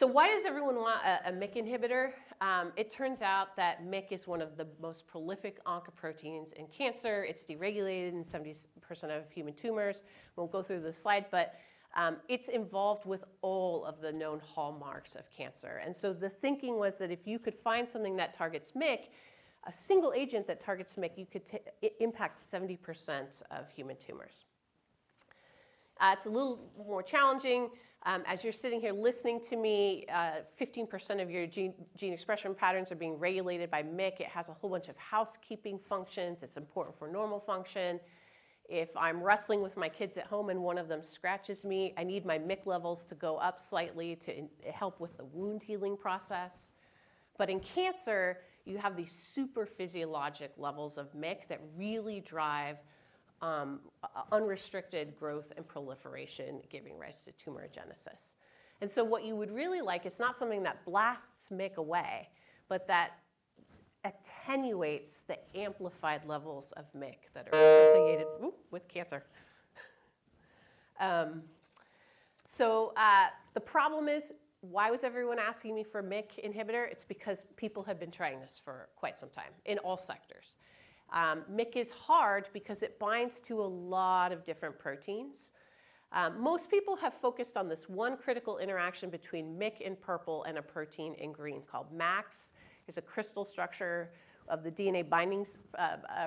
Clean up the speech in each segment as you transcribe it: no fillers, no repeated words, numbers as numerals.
So why does everyone want a MYC inhibitor? It turns out that MYC is one of the most prolific oncoproteins in cancer. It's deregulated in 70% of human tumors. We'll go through the slide, but it's involved with all of the known hallmarks of cancer. And so the thinking was that if you could find something that targets MYC, a single agent that targets MYC, you could impact 70% of human tumors. It's a little more challenging. As you're sitting here listening to me, 15% of your gene expression patterns are being regulated by MYC. It has a whole bunch of housekeeping functions. It's important for normal function. If I'm wrestling with my kids at home and one of them scratches me, I need my MYC levels to go up slightly to help with the wound healing process. But in cancer, you have these super physiologic levels of MYC that really drive unrestricted growth and proliferation, giving rise to tumorigenesis. And so what you would really like is not something that blasts MYC away, but that attenuates the amplified levels of MYC that are associated with cancer. The problem is, why was everyone asking me for a MYC inhibitor? It's because people have been trying this for quite some time in all sectors. MYC is hard because it binds to a lot of different proteins. Most people have focused on this one critical interaction between MYC in purple and a protein in green called MAX. It's a crystal structure of the DNA binding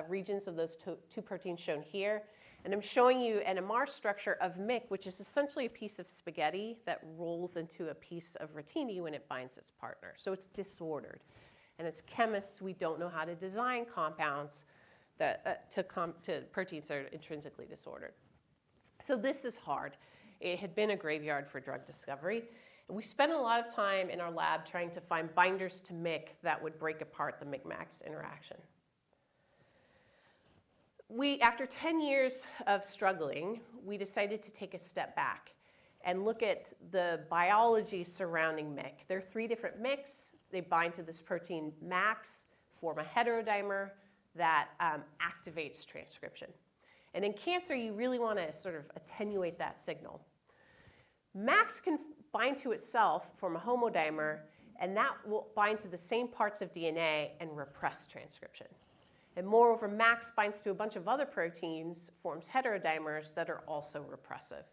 regions of those two proteins shown here. And I'm showing you an NMR structure of MYC, which is essentially a piece of spaghetti that rolls into a piece of rotini when it binds its partner. So it's disordered. And as chemists, we don't know how to design compounds to proteins that are intrinsically disordered. So this is hard. It had been a graveyard for drug discovery. And we spent a lot of time in our lab trying to find binders to MYC that would break apart the MYC-MAX interaction. After 10 years of struggling, we decided to take a step back and look at the biology surrounding MYC. There are 3 different MYCs. They bind to this protein MAX, form a heterodimer that activates transcription. And in cancer, you really want to sort of attenuate that signal. MAX can bind to itself, form a homodimer, and that will bind to the same parts of DNA and repress transcription. And moreover, MAX binds to a bunch of other proteins, forms heterodimers that are also repressive.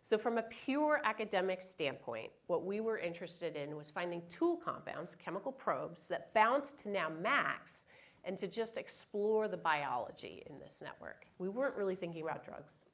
So from a pure academic standpoint, what we were interested in was finding tool compounds, chemical probes, that bound to now MAX and to just explore the biology in this network. We weren't really thinking about drugs.